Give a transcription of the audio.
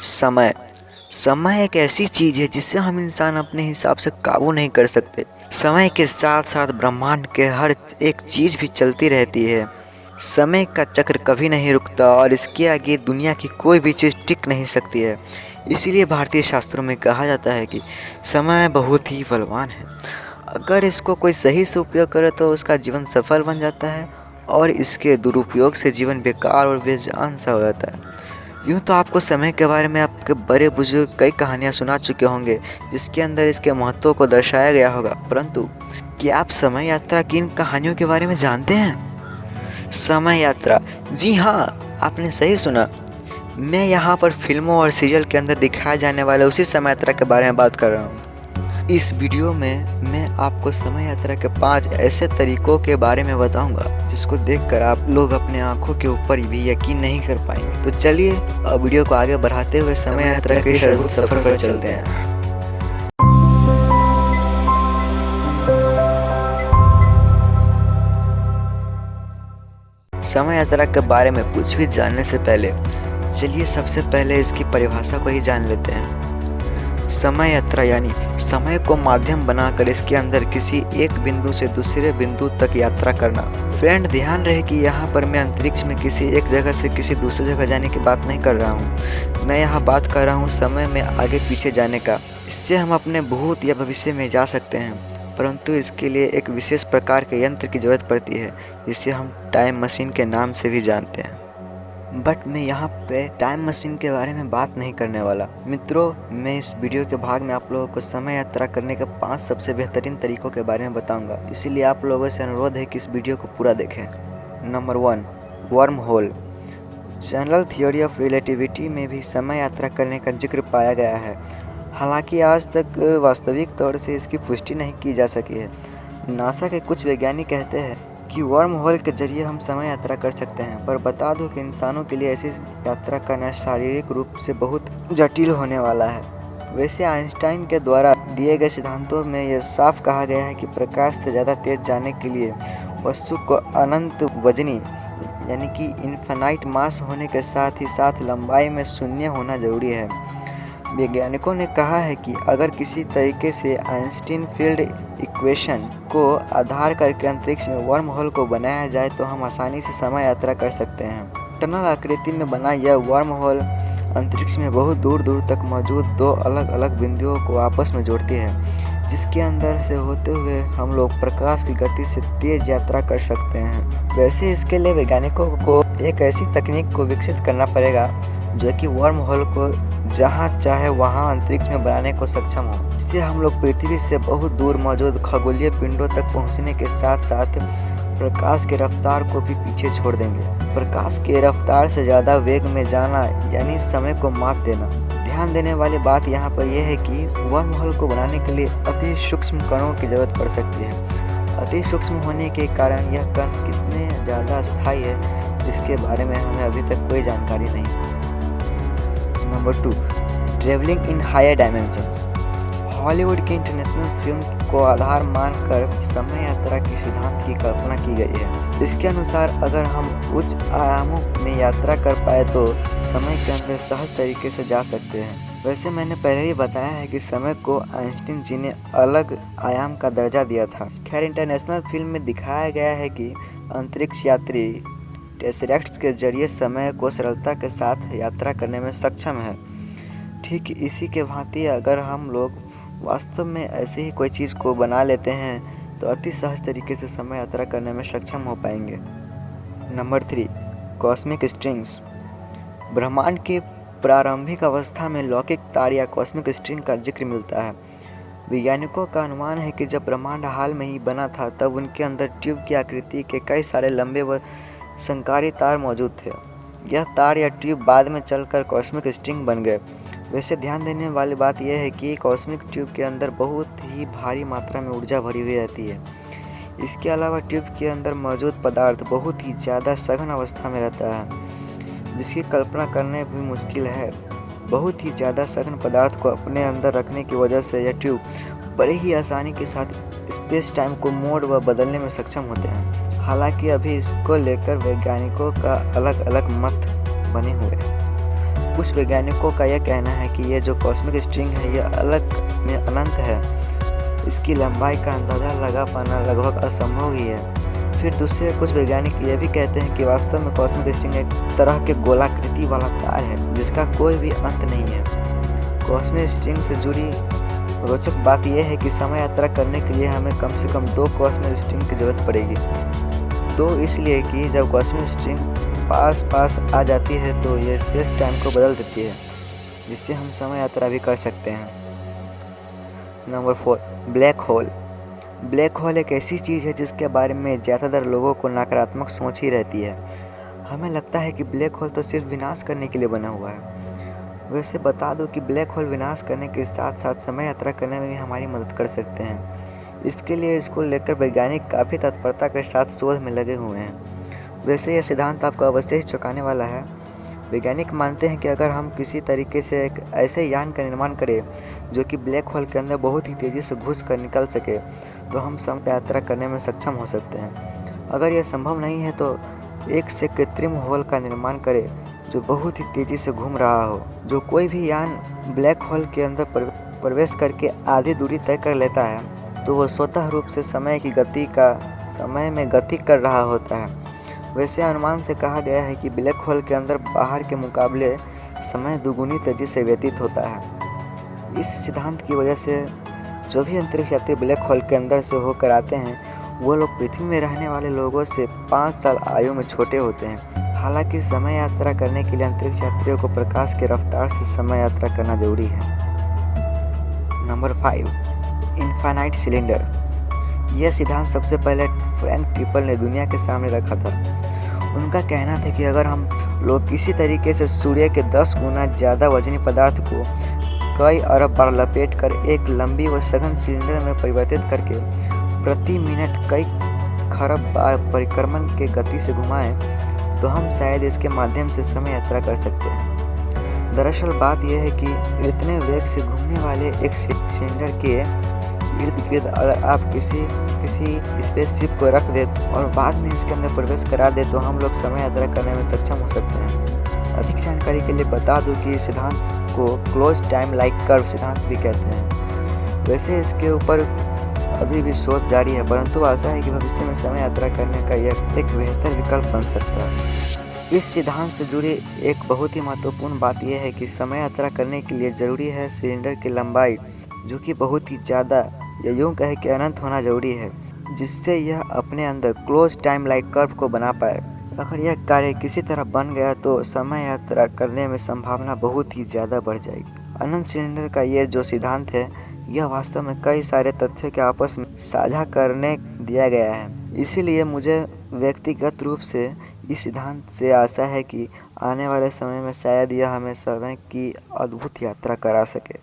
समय समय एक ऐसी चीज़ है जिससे हम इंसान अपने हिसाब से काबू नहीं कर सकते। समय के साथ साथ ब्रह्मांड के हर एक चीज़ भी चलती रहती है। समय का चक्र कभी नहीं रुकता और इसके आगे दुनिया की कोई भी चीज़ टिक नहीं सकती है। इसीलिए भारतीय शास्त्रों में कहा जाता है कि समय बहुत ही बलवान है। अगर इसको कोई सही से उपयोग करे तो उसका जीवन सफल बन जाता है और इसके दुरुपयोग से जीवन बेकार और बेजान सा हो जाता है। यूँ तो आपको समय के बारे में आपके बड़े बुजुर्ग कई कहानियाँ सुना चुके होंगे जिसके अंदर इसके महत्व को दर्शाया गया होगा, परंतु क्या आप समय यात्रा की इन कहानियों के बारे में जानते हैं? समय यात्रा, जी हाँ, आपने सही सुना। मैं यहाँ पर फिल्मों और सीरियल के अंदर दिखाए जाने वाले उसी समय यात्रा के बारे में बात कर रहा हूँ। इस वीडियो में मैं आपको समय यात्रा के 5 ऐसे तरीकों के बारे में बताऊंगा जिसको देखकर आप लोग अपने आंखों के ऊपर भी यकीन नहीं कर पाएंगे। तो चलिए अब वीडियो को आगे बढ़ाते हुए समय यात्रा के इस अद्भुत सफर पर चलते हैं। समय यात्रा के बारे में कुछ भी जानने से पहले चलिए सबसे पहले इसकी परिभाषा को ही जान लेते हैं। समय यात्रा यानी समय को माध्यम बनाकर इसके अंदर किसी एक बिंदु से दूसरे बिंदु तक यात्रा करना। फ्रेंड, ध्यान रहे कि यहाँ पर मैं अंतरिक्ष में किसी एक जगह से किसी दूसरी जगह जाने की बात नहीं कर रहा हूँ। मैं यहाँ बात कर रहा हूँ समय में आगे पीछे जाने का। इससे हम अपने भूत या भविष्य में जा सकते हैं, परंतु इसके लिए एक विशेष प्रकार के यंत्र की ज़रूरत पड़ती है जिसे हम टाइम मशीन के नाम से भी जानते हैं। बट मैं यहाँ पे टाइम मशीन के बारे में बात नहीं करने वाला। मित्रों, मैं इस वीडियो के भाग में आप लोगों को समय यात्रा करने के 5 सबसे बेहतरीन तरीकों के बारे में बताऊंगा, इसीलिए आप लोगों से अनुरोध है कि इस वीडियो को पूरा देखें। Number 1, worm hole. General theory of relativity में भी समय यात्रा करने का जिक्र पाया गया है, हालांकि आज तक वास्तविक तौर से इसकी पुष्टि नहीं की जा सकी है। नासा के कुछ वैज्ञानिक कहते हैं कि वर्म होल के जरिए हम समय यात्रा कर सकते हैं, पर बता दूं कि इंसानों के लिए ऐसी यात्रा करना शारीरिक रूप से बहुत जटिल होने वाला है। वैसे आइंस्टाइन के द्वारा दिए गए सिद्धांतों में यह साफ कहा गया है कि प्रकाश से ज़्यादा तेज जाने के लिए वस्तु को अनंत वजनी यानी कि इन्फिनाइट मास होने के साथ ही साथ लंबाई में शून्य होना जरूरी है। वैज्ञानिकों ने कहा है कि अगर किसी तरीके से आइंस्टीन फील्ड इक्वेशन को आधार करके अंतरिक्ष में वर्म होल को बनाया जाए तो हम आसानी से समय यात्रा कर सकते हैं। टनल आकृति में बना यह वर्म होल अंतरिक्ष में बहुत दूर दूर तक मौजूद 2 अलग अलग बिंदुओं को आपस में जोड़ती है, जिसके अंदर से होते हुए हम लोग प्रकाश की गति से तेज यात्रा कर सकते हैं। वैसे इसके लिए वैज्ञानिकों को एक ऐसी तकनीक को विकसित करना पड़ेगा जो कि वर्म होल को जहाँ चाहे वहाँ अंतरिक्ष में बनाने को सक्षम हो। इससे हम लोग पृथ्वी से बहुत दूर मौजूद खगोलीय पिंडों तक पहुँचने के साथ साथ प्रकाश की रफ्तार को भी पीछे छोड़ देंगे। प्रकाश की रफ्तार से ज़्यादा वेग में जाना यानी समय को मात देना। ध्यान देने वाली बात यहाँ पर यह है कि वर्म होल को बनाने के लिए अति सूक्ष्म कणों की जरूरत पड़ सकती है। अति सूक्ष्म होने के कारण यह कण कितने ज़्यादा स्थायी है जिसके बारे में हमें अभी तक कोई जानकारी नहीं। Number 2, travelling in higher dimensions. Hollywood की इंटरनेशनल फिल्म को आधार मानकर समय यात्रा की सिद्धांत की कल्पना की गई है। इसके अनुसार अगर हम उच्च आयामों में यात्रा कर पाए तो समय के अंदर सहज तरीके से जा सकते हैं। वैसे मैंने पहले ही बताया है कि समय को आइंस्टीन जी ने अलग आयाम का दर्जा दिया था। खैर, इंटरनेशनल फिल्म में दिखाया गया है कि अंतरिक्ष यात्री टेसरेक्ट्स के जरिए समय को सरलता के साथ यात्रा करने में सक्षम है। ठीक इसी के भांति अगर हम लोग वास्तव में ऐसे ही कोई चीज़ को बना लेते हैं तो अति सहज तरीके से समय यात्रा करने में सक्षम हो पाएंगे। Number 3, cosmic strings. ब्रह्मांड की प्रारंभिक अवस्था में लौकिक तार या कॉस्मिक स्ट्रिंग का जिक्र मिलता है। वैज्ञानिकों का अनुमान है कि जब ब्रह्मांड हाल में ही बना था तब उनके अंदर ट्यूब की आकृति के कई सारे लंबे व संकारी तार मौजूद थे। यह तार या ट्यूब बाद में चलकर कॉस्मिक स्ट्रिंग बन गए। वैसे ध्यान देने वाली बात यह है कि कॉस्मिक ट्यूब के अंदर बहुत ही भारी मात्रा में ऊर्जा भरी हुई रहती है। इसके अलावा ट्यूब के अंदर मौजूद पदार्थ बहुत ही ज़्यादा सघन अवस्था में रहता है, जिसकी कल्पना करने भी मुश्किल है। बहुत ही ज़्यादा सघन पदार्थ को अपने अंदर रखने की वजह से यह ट्यूब बड़े ही आसानी के साथ स्पेस टाइम को मोड़ व बदलने में सक्षम होते हैं। हालांकि अभी इसको लेकर वैज्ञानिकों का अलग अलग मत बने हुए हैं। कुछ वैज्ञानिकों का यह कहना है कि ये जो कॉस्मिक स्ट्रिंग है यह अलग में अनंत है। इसकी लंबाई का अंदाज़ा लगा पाना लगभग असंभव ही है। फिर दूसरे कुछ वैज्ञानिक ये भी कहते हैं कि वास्तव में कॉस्मिक स्ट्रिंग एक तरह के गोलाकृति वाला तार है जिसका कोई भी अंत नहीं है। कॉस्मिक स्ट्रिंग से जुड़ी रोचक बात यह है कि समय यात्रा करने के लिए हमें कम से कम 2 कॉस्मिक स्ट्रिंग की ज़रूरत पड़ेगी। 2 इसलिए कि जब कॉस्मिक स्ट्रिंग पास आ जाती है तो ये स्पेस टाइम को बदल देती है, जिससे हम समय यात्रा भी कर सकते हैं। Number 4, black hole. Black hole एक ऐसी चीज़ है जिसके बारे में ज़्यादातर लोगों को नकारात्मक सोच ही रहती है। हमें लगता है कि ब्लैक होल तो सिर्फ विनाश करने के लिए बना हुआ है। वैसे बता दूं कि ब्लैक होल विनाश करने के साथ साथ समय यात्रा करने में भी हमारी मदद कर सकते हैं। इसके लिए इसको लेकर वैज्ञानिक काफ़ी तत्परता के साथ शोध में लगे हुए हैं। वैसे यह सिद्धांत आपको अवश्य ही चौंकाने वाला है। वैज्ञानिक मानते हैं कि अगर हम किसी तरीके से एक ऐसे यान का निर्माण करें जो कि ब्लैक होल के अंदर बहुत ही तेज़ी से घुस कर निकल सके तो हम समय यात्रा करने में सक्षम हो सकते हैं। अगर यह संभव नहीं है तो एक से कृत्रिम होल का निर्माण करें जो बहुत ही तेज़ी से घूम रहा हो। जो कोई भी यान ब्लैक होल के अंदर प्रवेश करके आधी दूरी तय कर लेता है तो वह स्वतः रूप से समय में गति कर रहा होता है। वैसे अनुमान से कहा गया है कि ब्लैक होल के अंदर बाहर के मुकाबले समय दुगुनी तेज़ी से व्यतीत होता है। इस सिद्धांत की वजह से जो भी अंतरिक्ष यात्री ब्लैक होल के अंदर से होकर आते हैं वो लोग पृथ्वी में रहने वाले लोगों से 5 साल आयु में छोटे होते हैं। हालांकि समय यात्रा करने के लिए अंतरिक्ष यात्रियों को प्रकाश की रफ्तार से समय यात्रा करना जरूरी है। Number 5, infinite cylinder. यह सिद्धांत सबसे पहले फ्रैंक ट्रिपल ने दुनिया के सामने रखा था। उनका कहना था कि अगर हम लोग किसी तरीके से सूर्य के 10 गुना ज़्यादा वजनी पदार्थ को कई अरब बार लपेट कर एक लंबी व सघन सिलेंडर में परिवर्तित करके प्रति मिनट कई खरब बार परिक्रमण के गति से घुमाएं तो हम शायद इसके माध्यम से समय यात्रा कर सकते हैं। दरअसल बात यह है कि इतने वेग से घूमने वाले एक सिलेंडर के इर्द गिर्द अगर आप किसी स्पेसशिप को रख दे और बाद में इसके अंदर प्रवेश करा दे तो हम लोग समय यात्रा करने में सक्षम हो सकते हैं। अधिक जानकारी के लिए बता दूं कि इस सिद्धांत को क्लोज टाइम लाइक कर्व सिद्धांत भी कहते हैं। वैसे इसके ऊपर अभी भी शोध जारी है, परंतु आशा है कि भविष्य में समय यात्रा करने का यह एक बेहतर विकल्प बन सकता है। इस सिद्धांत से जुड़ी एक बहुत ही महत्वपूर्ण बात यह है कि समय यात्रा करने के लिए ज़रूरी है सिलेंडर की लंबाई जो कि बहुत ही ज़्यादा या यूँ कहे कि अनंत होना जरूरी है, जिससे यह अपने अंदर क्लोज टाइम लाइक कर्व को बना पाए। अगर यह कार्य किसी तरह बन गया तो समय यात्रा करने में संभावना बहुत ही ज़्यादा बढ़ जाएगी। अनंत सिलेंडर का ये जो सिद्धांत है यह वास्तव में कई सारे तथ्यों के आपस में साझा करने दिया गया है। इसीलिए मुझे व्यक्तिगत रूप से इस सिद्धांत से आशा है कि आने वाले समय में शायद यह हमें समय की अद्भुत यात्रा करा सके।